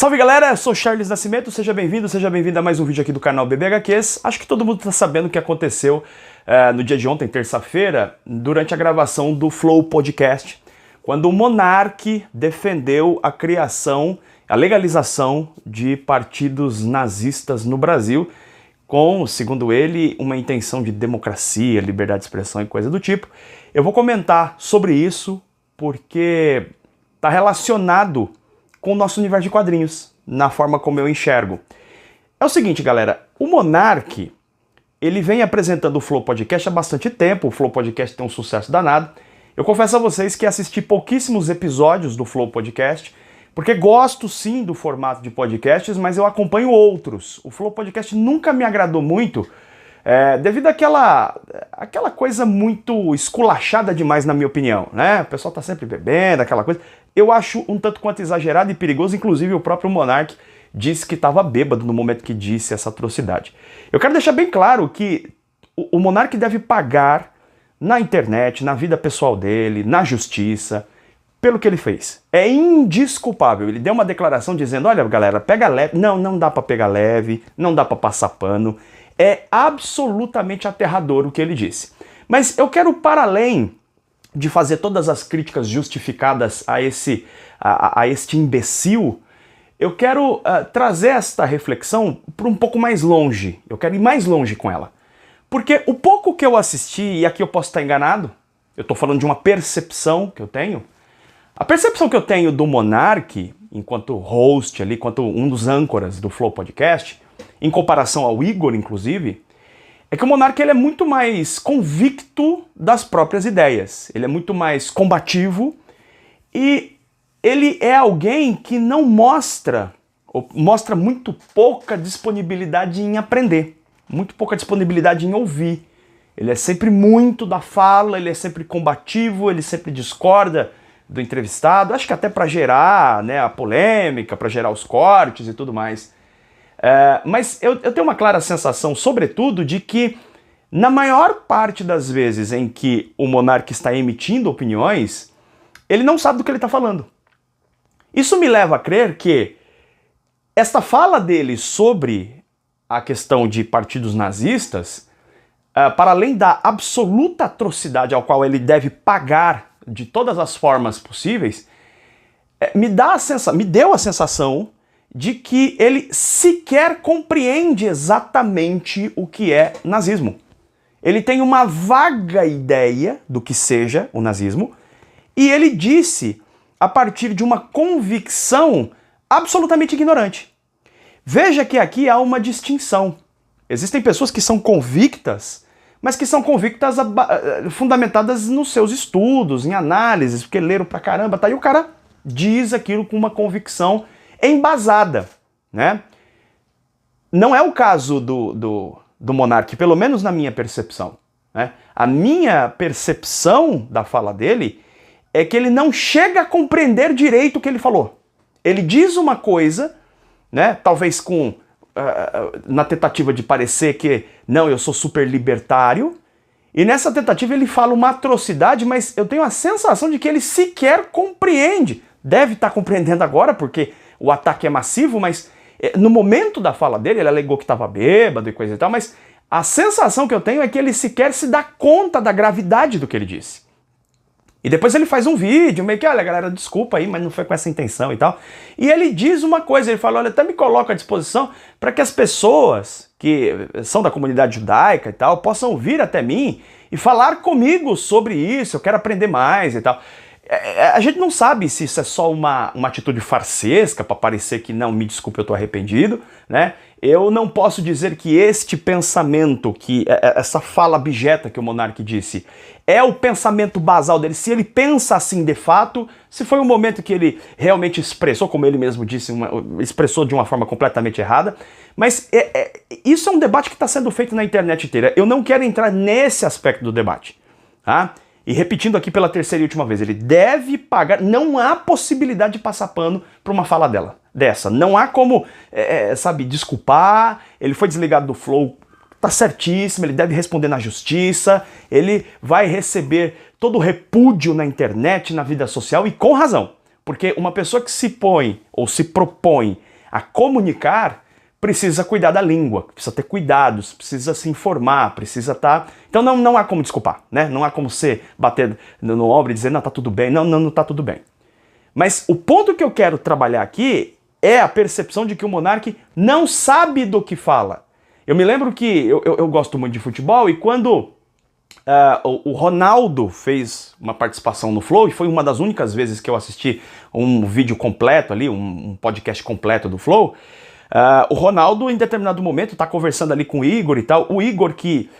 Salve galera, eu sou Charles Nascimento, seja bem-vindo a mais um vídeo aqui do canal BBHQs. Acho que todo mundo está sabendo o que aconteceu no dia de ontem, terça-feira, durante a gravação do Flow Podcast, quando o Monark defendeu a criação, a legalização de partidos nazistas no Brasil, com, segundo ele, uma intenção de democracia, liberdade de expressão e coisa do tipo. Eu vou comentar sobre isso porque está relacionado com o nosso universo de quadrinhos, na forma como eu enxergo. É o seguinte, galera, o Monark, ele vem apresentando o Flow Podcast há bastante tempo, o Flow Podcast tem um sucesso danado. Eu confesso a vocês que assisti pouquíssimos episódios do Flow Podcast, porque gosto sim do formato de podcasts, mas eu acompanho outros. O Flow Podcast nunca me agradou muito, devido àquela coisa muito esculachada demais, na minha opinião, né? O pessoal tá sempre bebendo, aquela coisa. Eu acho um tanto quanto exagerado e perigoso, inclusive o próprio Monark disse que estava bêbado no momento que disse essa atrocidade. Eu quero deixar bem claro que o Monark deve pagar na internet, na vida pessoal dele, na justiça, pelo que ele fez. É indesculpável. Ele deu uma declaração dizendo, olha galera, pega leve. Não dá pra pegar leve, não dá pra passar pano. É absolutamente aterrador o que ele disse. Mas eu quero, para além de fazer todas as críticas justificadas a este imbecil, eu quero trazer esta reflexão para um pouco mais longe. Eu quero ir mais longe com ela. Porque o pouco que eu assisti, e aqui eu posso estar enganado, eu estou falando de uma percepção que eu tenho, a percepção que eu tenho do Monark, enquanto host ali, enquanto um dos âncoras do Flow Podcast, em comparação ao Igor, inclusive, é que o Monark ele é muito mais convicto das próprias ideias. Ele é muito mais combativo e ele é alguém que não mostra, ou mostra muito pouca disponibilidade em aprender, muito pouca disponibilidade em ouvir. Ele é sempre muito da fala, ele é sempre combativo, ele sempre discorda do entrevistado, acho que até para gerar, né, a polêmica, para gerar os cortes e tudo mais. Mas eu tenho uma clara sensação, sobretudo, de que na maior parte das vezes em que o Monark está emitindo opiniões, ele não sabe do que ele está falando. Isso me leva a crer que esta fala dele sobre a questão de partidos nazistas, para além da absoluta atrocidade ao qual ele deve pagar de todas as formas possíveis, me deu a sensação de que ele sequer compreende exatamente o que é nazismo. Ele tem uma vaga ideia do que seja o nazismo, e ele disse a partir de uma convicção absolutamente ignorante. Veja que aqui há uma distinção. Existem pessoas que são convictas, mas que são convictas fundamentadas nos seus estudos, em análises, porque leram pra caramba, tá? E o cara diz aquilo com uma convicção embasada, né? Não é o caso do Monark, pelo menos na minha percepção, né? A minha percepção da fala dele é que ele não chega a compreender direito o que ele falou. Ele diz uma coisa, né? Talvez na tentativa de parecer que não, eu sou super libertário, e nessa tentativa ele fala uma atrocidade, mas eu tenho a sensação de que ele sequer compreende. Deve estar compreendendo agora, porque o ataque é massivo, mas no momento da fala dele, ele alegou que estava bêbado e coisa e tal, mas a sensação que eu tenho é que ele sequer se dá conta da gravidade do que ele disse. E depois ele faz um vídeo, meio que, olha galera, desculpa aí, mas não foi com essa intenção e tal. E ele diz uma coisa, ele fala, olha, até me coloco à disposição para que as pessoas que são da comunidade judaica e tal, possam vir até mim e falar comigo sobre isso, eu quero aprender mais e tal. A gente não sabe se isso é só uma atitude farsesca para parecer que não, me desculpe, eu estou arrependido, né? Eu não posso dizer que este pensamento, que essa fala abjeta que o Monark disse, é o pensamento basal dele, se ele pensa assim de fato, se foi um momento que ele realmente expressou, como ele mesmo disse, expressou de uma forma completamente errada, mas isso é um debate que está sendo feito na internet inteira. Eu não quero entrar nesse aspecto do debate, tá? E repetindo aqui pela terceira e última vez, ele deve pagar, não há possibilidade de passar pano para uma fala dessa. Não há como, sabe, desculpar, ele foi desligado do Flow, tá certíssimo, ele deve responder na justiça, ele vai receber todo o repúdio na internet, na vida social, e com razão. Porque uma pessoa que se põe ou se propõe a comunicar, precisa cuidar da língua, precisa ter cuidados, precisa se informar, precisa estar... Então não há como desculpar, né? Não há como você bater no ombro e dizer, não, tá tudo bem. Não tá tudo bem. Mas o ponto que eu quero trabalhar aqui é a percepção de que o monarca não sabe do que fala. Eu me lembro que eu gosto muito de futebol e quando o Ronaldo fez uma participação no Flow, e foi uma das únicas vezes que eu assisti um vídeo completo ali, um podcast completo do Flow, o Ronaldo em determinado momento tá conversando ali com o Igor e tal, o Igor que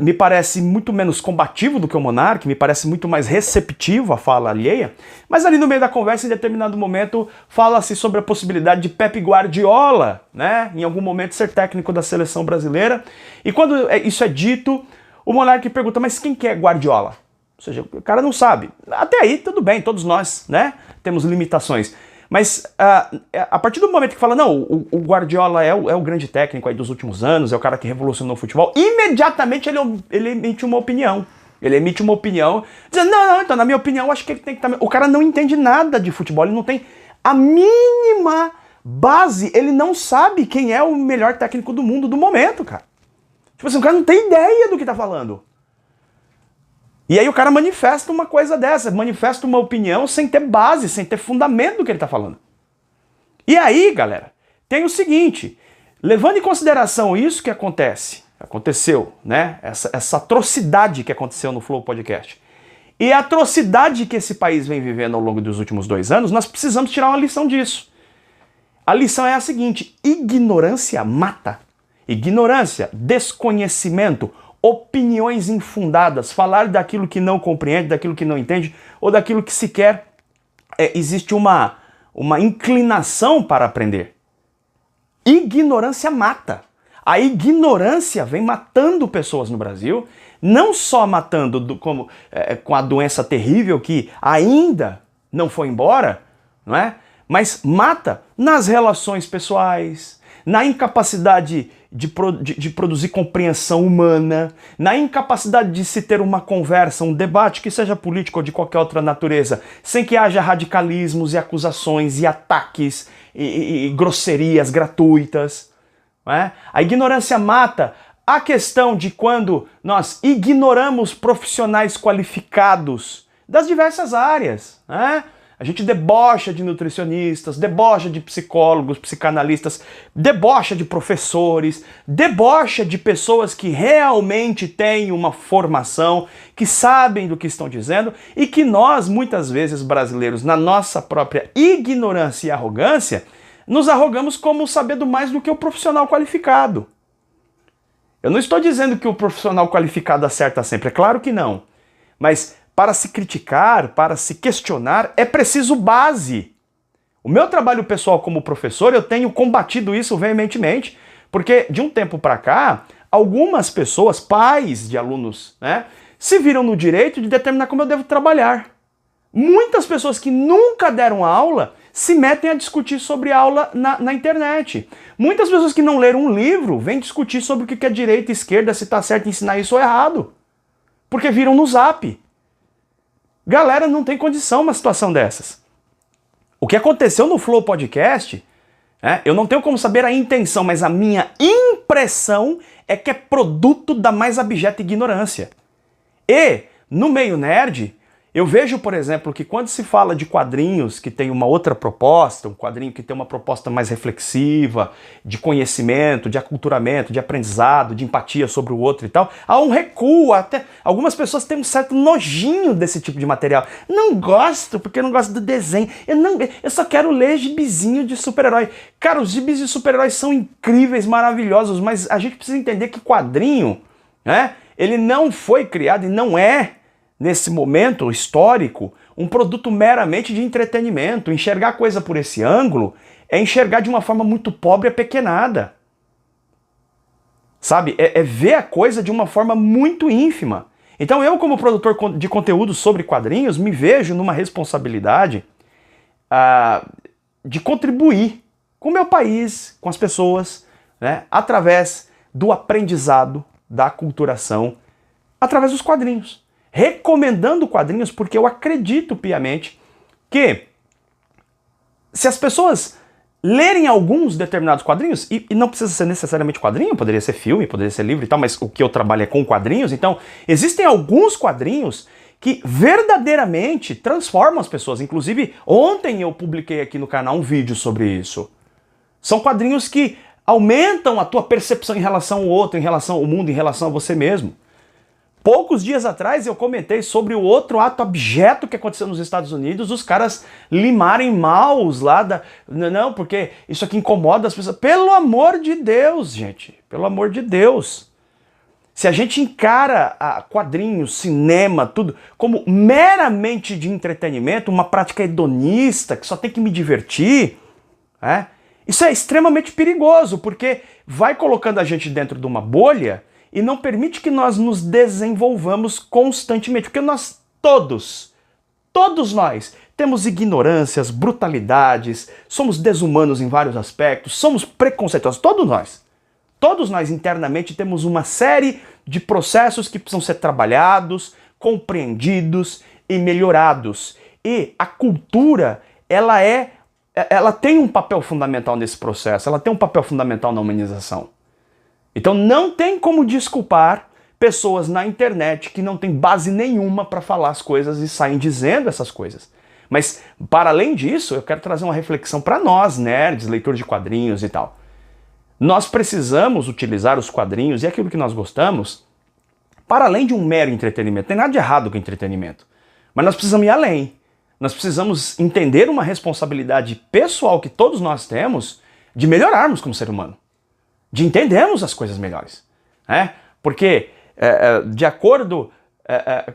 me parece muito menos combativo do que o Monark, me parece muito mais receptivo à fala alheia, mas ali no meio da conversa, em determinado momento, fala-se sobre a possibilidade de Pep Guardiola, né, em algum momento ser técnico da seleção brasileira, e quando isso é dito, o Monark pergunta, mas quem que é Guardiola? Ou seja, o cara não sabe. Até aí, tudo bem, todos nós, né, temos limitações. Mas a partir do momento que fala, não, o Guardiola é o grande técnico aí dos últimos anos, é o cara que revolucionou o futebol, imediatamente ele emite uma opinião. Ele emite uma opinião, dizendo, não, então na minha opinião, acho que ele tem que estar... O cara não entende nada de futebol, ele não tem a mínima base, ele não sabe quem é o melhor técnico do mundo do momento, cara. Tipo assim, o cara não tem ideia do que tá falando. E aí o cara manifesta uma coisa dessa, manifesta uma opinião sem ter base, sem ter fundamento do que ele tá falando. E aí, galera, tem o seguinte, levando em consideração isso que aconteceu, né? Essa atrocidade que aconteceu no Flow Podcast, e a atrocidade que esse país vem vivendo ao longo dos últimos 2 anos, nós precisamos tirar uma lição disso. A lição é a seguinte, ignorância mata. Ignorância, desconhecimento, opiniões infundadas, falar daquilo que não compreende, daquilo que não entende, ou daquilo que sequer existe uma inclinação para aprender. Ignorância mata. A ignorância vem matando pessoas no Brasil, não só matando com a doença terrível que ainda não foi embora, não é? Mas mata nas relações pessoais, na incapacidade de produzir compreensão humana, na incapacidade de se ter uma conversa, um debate, que seja político ou de qualquer outra natureza, sem que haja radicalismos e acusações e ataques e grosserias gratuitas. Não é? A ignorância mata a questão de quando nós ignoramos profissionais qualificados das diversas áreas, né? A gente debocha de nutricionistas, debocha de psicólogos, psicanalistas, debocha de professores, debocha de pessoas que realmente têm uma formação, que sabem do que estão dizendo e que nós, muitas vezes, brasileiros, na nossa própria ignorância e arrogância, nos arrogamos como sabendo mais do que o profissional qualificado. Eu não estou dizendo que o profissional qualificado acerta sempre, é claro que não. Mas para se criticar, para se questionar, é preciso base. O meu trabalho pessoal como professor, eu tenho combatido isso veementemente, porque de um tempo para cá, algumas pessoas, pais de alunos, né, se viram no direito de determinar como eu devo trabalhar. Muitas pessoas que nunca deram aula se metem a discutir sobre aula na internet. Muitas pessoas que não leram um livro vêm discutir sobre o que é direita e esquerda, se está certo em ensinar isso ou errado. Porque viram no Zap. Galera, não tem condição uma situação dessas. O que aconteceu no Flow Podcast, eu não tenho como saber a intenção, mas a minha impressão é que é produto da mais abjeta ignorância. E, no meio nerd, eu vejo, por exemplo, que quando se fala de quadrinhos que tem uma outra proposta, um quadrinho que tem uma proposta mais reflexiva, de conhecimento, de aculturamento, de aprendizado, de empatia sobre o outro e tal, há um recuo, até algumas pessoas têm um certo nojinho desse tipo de material. Não gosto, porque eu não gosto do desenho, eu só quero ler gibizinho de super-herói. Cara, os gibis de super-heróis são incríveis, maravilhosos, mas a gente precisa entender que quadrinho, né, ele não foi criado e não é, nesse momento histórico, um produto meramente de entretenimento. Enxergar a coisa por esse ângulo é enxergar de uma forma muito pobre e apequenada. Sabe? É ver a coisa de uma forma muito ínfima. Então eu, como produtor de conteúdo sobre quadrinhos, me vejo numa responsabilidade de contribuir com o meu país, com as pessoas, né, através do aprendizado, da aculturação, através dos quadrinhos. Recomendando quadrinhos porque eu acredito piamente que se as pessoas lerem alguns determinados quadrinhos, e não precisa ser necessariamente quadrinho, poderia ser filme, poderia ser livro e tal, mas o que eu trabalho é com quadrinhos, então existem alguns quadrinhos que verdadeiramente transformam as pessoas. Inclusive, ontem eu publiquei aqui no canal um vídeo sobre isso. São quadrinhos que aumentam a tua percepção em relação ao outro, em relação ao mundo, em relação a você mesmo. Poucos dias atrás eu comentei sobre o outro ato abjeto que aconteceu nos Estados Unidos, os caras limarem mouse lá da... Não, porque isso aqui incomoda as pessoas. Pelo amor de Deus, gente. Pelo amor de Deus. Se a gente encara quadrinhos, cinema, tudo, como meramente de entretenimento, uma prática hedonista, que só tem que me divertir, isso é extremamente perigoso, porque vai colocando a gente dentro de uma bolha e não permite que nós nos desenvolvamos constantemente, porque nós todos nós temos ignorâncias, brutalidades, somos desumanos em vários aspectos, somos preconceituosos, todos nós internamente temos uma série de processos que precisam ser trabalhados, compreendidos e melhorados. E a cultura, ela tem um papel fundamental nesse processo, ela tem um papel fundamental na humanização. Então não tem como desculpar pessoas na internet que não têm base nenhuma para falar as coisas e saem dizendo essas coisas. Mas, para além disso, eu quero trazer uma reflexão para nós, nerds, leitores de quadrinhos e tal. Nós precisamos utilizar os quadrinhos e aquilo que nós gostamos para além de um mero entretenimento. Não tem nada de errado com entretenimento. Mas nós precisamos ir além. Nós precisamos entender uma responsabilidade pessoal que todos nós temos de melhorarmos como ser humano. De entendermos as coisas melhores. Porque, de acordo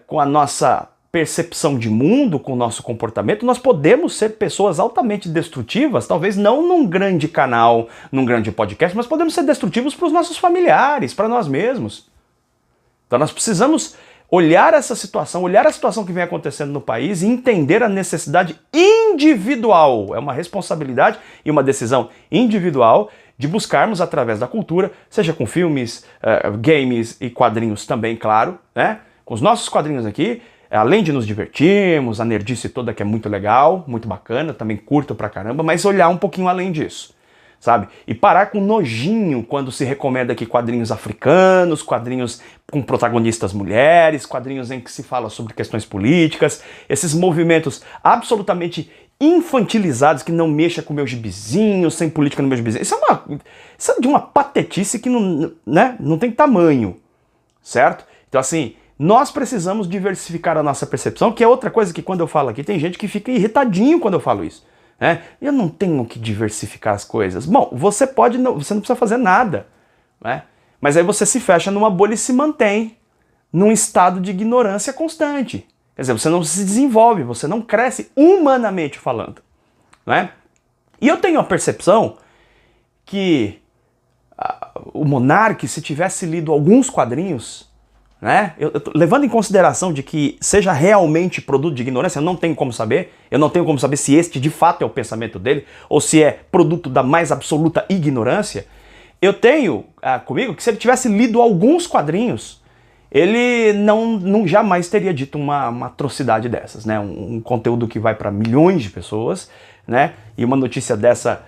com a nossa percepção de mundo, com o nosso comportamento, nós podemos ser pessoas altamente destrutivas, talvez não num grande canal, num grande podcast, mas podemos ser destrutivos para os nossos familiares, para nós mesmos. Então nós precisamos olhar essa situação, olhar a situação que vem acontecendo no país e entender a necessidade individual. É uma responsabilidade e uma decisão individual de buscarmos através da cultura, seja com filmes, games e quadrinhos também, claro, com os nossos quadrinhos aqui, além de nos divertirmos, a nerdice toda que é muito legal, muito bacana, também curto pra caramba, mas olhar um pouquinho além disso, sabe? E parar com nojinho quando se recomenda aqui quadrinhos africanos, quadrinhos com protagonistas mulheres, quadrinhos em que se fala sobre questões políticas, esses movimentos absolutamente infantilizados que não mexa com o meu gibizinho, sem política no meu gibizinho. Isso é de uma patetice que não tem tamanho, certo? Então assim, nós precisamos diversificar a nossa percepção, que é outra coisa que quando eu falo aqui, tem gente que fica irritadinho quando eu falo isso. Eu não tenho que diversificar as coisas. Bom, você não precisa fazer nada. Mas aí você se fecha numa bolha e se mantém num estado de ignorância constante. Quer dizer, você não se desenvolve, você não cresce humanamente falando. E eu tenho a percepção que o Monark, se tivesse lido alguns quadrinhos, levando em consideração de que seja realmente produto de ignorância, eu não tenho como saber. Eu não tenho como saber se este de fato é o pensamento dele ou se é produto da mais absoluta ignorância. Eu tenho comigo que se ele tivesse lido alguns quadrinhos, ele não jamais teria dito uma atrocidade dessas, um conteúdo que vai para milhões de pessoas, e uma notícia dessa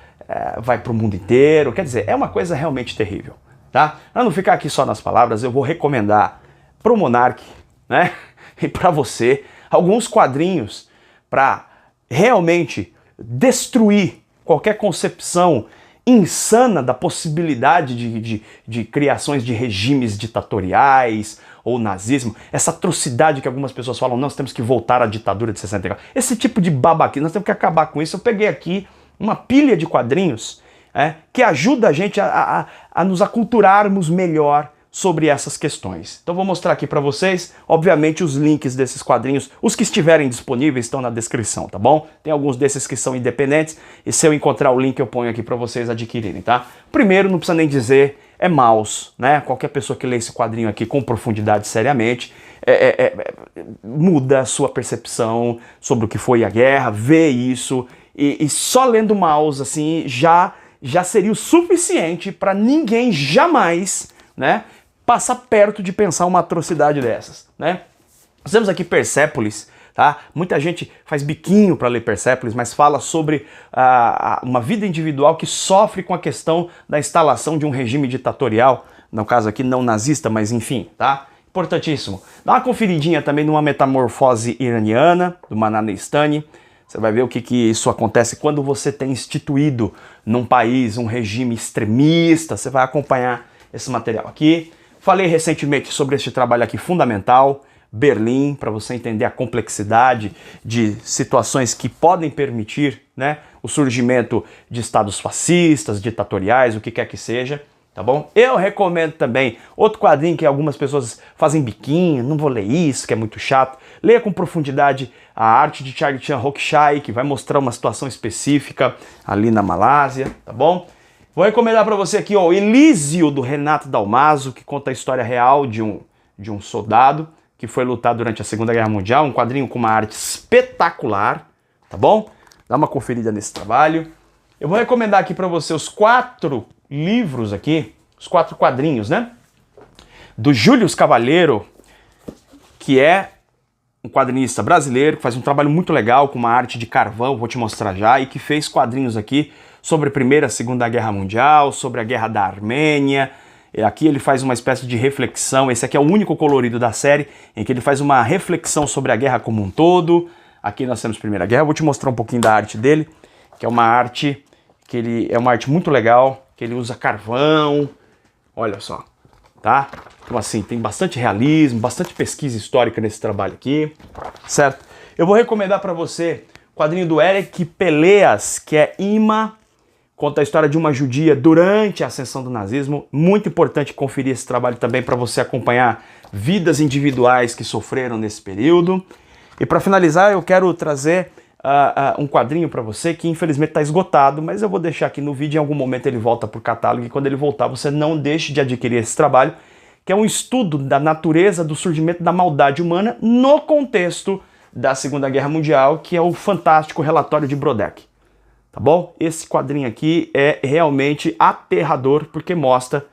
vai para o mundo inteiro. Quer dizer, é uma coisa realmente terrível. Tá? Para não ficar aqui só nas palavras, eu vou recomendar para o Monark, e para você, alguns quadrinhos para realmente destruir qualquer concepção insana da possibilidade de criações de regimes ditatoriais ou nazismo, essa atrocidade que algumas pessoas falam, nós temos que voltar à ditadura de 64, esse tipo de babaquice, nós temos que acabar com isso. Eu peguei aqui uma pilha de quadrinhos que ajuda a gente a nos aculturarmos melhor sobre essas questões. Então vou mostrar aqui para vocês, obviamente os links desses quadrinhos, os que estiverem disponíveis estão na descrição, tá bom? Tem alguns desses que são independentes e se eu encontrar o link eu ponho aqui para vocês adquirirem, tá? Primeiro, não precisa nem dizer, é Maus, Qualquer pessoa que lê esse quadrinho aqui com profundidade seriamente, muda a sua percepção sobre o que foi a guerra, vê isso e só lendo Maus assim já seria o suficiente para ninguém jamais, passar perto de pensar uma atrocidade dessas, Nós temos aqui Persépolis, tá? Muita gente faz biquinho para ler Persépolis, mas fala sobre uma vida individual que sofre com a questão da instalação de um regime ditatorial, no caso aqui não nazista, mas enfim, tá? Importantíssimo. Dá uma conferidinha também numa Metamorfose Iraniana, do Manan Estani. Você vai ver o que isso acontece quando você tem instituído num país um regime extremista. Você vai acompanhar esse material aqui. Falei recentemente sobre este trabalho aqui fundamental, Berlim, para você entender a complexidade de situações que podem permitir, né, o surgimento de estados fascistas, ditatoriais, o que quer que seja. Tá bom? Eu recomendo também outro quadrinho que algumas pessoas fazem biquinho, não vou ler isso, que é muito chato. Leia com profundidade a arte de Charlie Chan Hokusai, que vai mostrar uma situação específica ali na Malásia, tá bom? Vou recomendar para você aqui, ó, Elísio, do Renato Dalmaso, que conta a história real de um soldado que foi lutar durante a Segunda Guerra Mundial, um quadrinho com uma arte espetacular, tá bom? Dá uma conferida nesse trabalho. Eu vou recomendar aqui para você os 4 livros aqui, os 4 quadrinhos, né? Do Júlio Cavaleiro, que é um quadrinista brasileiro, que faz um trabalho muito legal com uma arte de carvão, vou te mostrar já, e que fez quadrinhos aqui sobre a Primeira e Segunda Guerra Mundial, sobre a Guerra da Armênia. Aqui ele faz uma espécie de reflexão, esse aqui é o único colorido da série, em que ele faz uma reflexão sobre a guerra como um todo. Aqui nós temos Primeira Guerra, vou te mostrar um pouquinho da arte dele, que é uma arte é uma arte muito legal, que ele usa carvão, olha só, tá? Então assim, tem bastante realismo, bastante pesquisa histórica nesse trabalho aqui, certo? Eu vou recomendar para você o quadrinho do Eric Peleas, que é Ima, conta a história de uma judia durante a ascensão do nazismo. Muito importante conferir esse trabalho também para você acompanhar vidas individuais que sofreram nesse período. E para finalizar, eu quero trazer um quadrinho para você que infelizmente está esgotado, mas eu vou deixar aqui no vídeo, em algum momento ele volta por catálogo, e quando ele voltar você não deixe de adquirir esse trabalho, que é um estudo da natureza do surgimento da maldade humana no contexto da Segunda Guerra Mundial, que é o fantástico relatório de Brodeck. Tá bom? Esse quadrinho aqui é realmente aterrador, porque mostra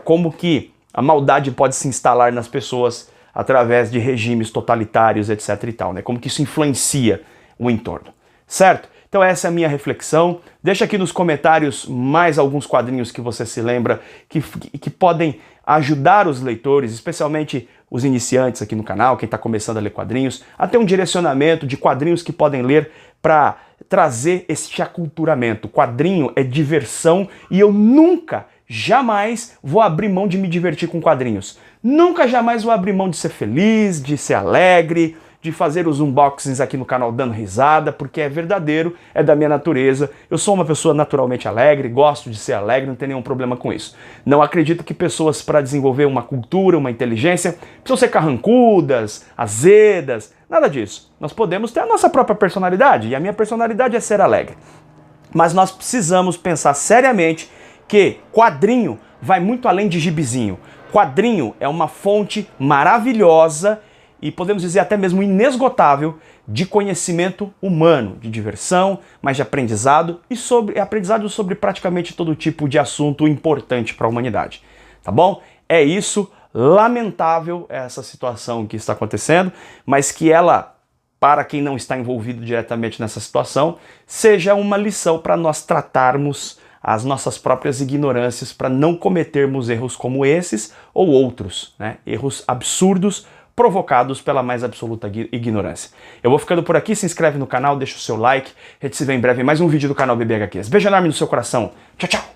como que a maldade pode se instalar nas pessoas através de regimes totalitários, etc e tal, né? Como que isso influencia o entorno, certo? Então essa é a minha reflexão. Deixa aqui nos comentários mais alguns quadrinhos que você se lembra que podem ajudar os leitores, especialmente os iniciantes aqui no canal, quem está começando a ler quadrinhos, a ter um direcionamento de quadrinhos que podem ler para trazer este aculturamento. Quadrinho é diversão e eu nunca, jamais vou abrir mão de me divertir com quadrinhos. Nunca, jamais vou abrir mão de ser feliz, de ser alegre, de fazer os unboxings aqui no canal dando risada, porque é verdadeiro, é da minha natureza. Eu sou uma pessoa naturalmente alegre, gosto de ser alegre, não tenho nenhum problema com isso. Não acredito que pessoas, para desenvolver uma cultura, uma inteligência, precisam ser carrancudas, azedas, nada disso. Nós podemos ter a nossa própria personalidade, e a minha personalidade é ser alegre. Mas nós precisamos pensar seriamente que quadrinho vai muito além de gibizinho. Quadrinho é uma fonte maravilhosa e podemos dizer até mesmo inesgotável de conhecimento humano, de diversão, mas de aprendizado e aprendizado sobre praticamente todo tipo de assunto importante para a humanidade. Tá bom? É isso. Lamentável essa situação que está acontecendo, mas que ela, para quem não está envolvido diretamente nessa situação, seja uma lição para nós tratarmos as nossas próprias ignorâncias, para não cometermos erros como esses ou outros, né? Erros absurdos provocados pela mais absoluta ignorância. Eu vou ficando por aqui, se inscreve no canal, deixa o seu like, a gente se vê em breve em mais um vídeo do canal BB HQs. Beijo enorme no seu coração, tchau, tchau!